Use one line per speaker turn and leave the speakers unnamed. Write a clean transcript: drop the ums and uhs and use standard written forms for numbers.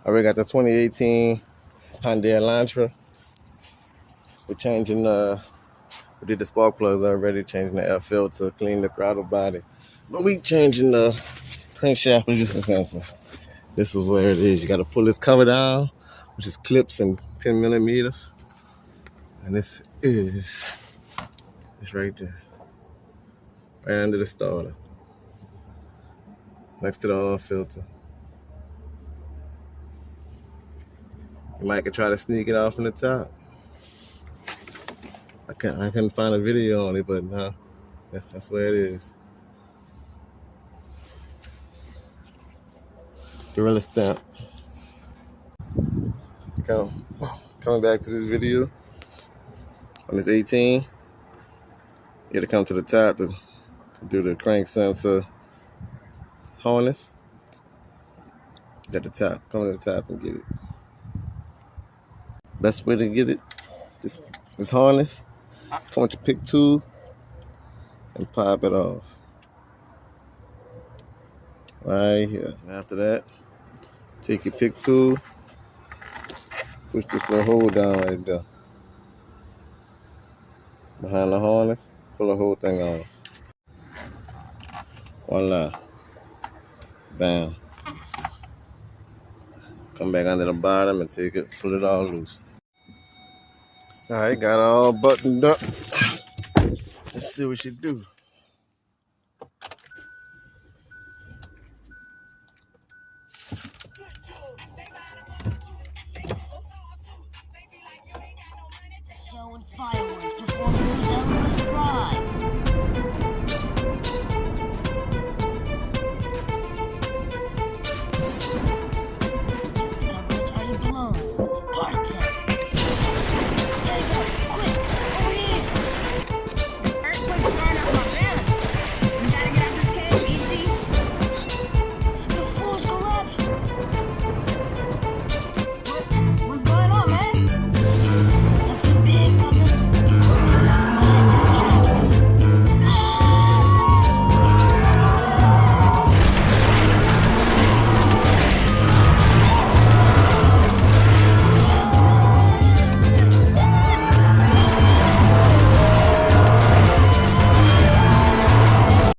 I already got the 2018 Hyundai Elantra. We're changing we did the spark plugs already, changing the air filter, cleaning the throttle body. But we changing the crankshaft position sensor. This is where it is. You got to pull this cover down, which is clips and 10 millimeters. And this is, it's right there. Right under the starter. Next to the oil filter. You might could try to sneak it off from the top. I couldn't find a video on it, but no, that's where it is. Gorilla stamp. Coming back to this video on this 18. You got to come to the top to do the crank sensor harness. At the top, come to the top and get it. Best way to get it, this harness. Come with your pick tool and pop it off. Right here. After that, take your pick tool, push this little hole down right there. Behind the harness, pull the whole thing off. Voila. Bam. Come back under the bottom and take it, pull it all loose. Alright, got it all buttoned up. Let's see what you do.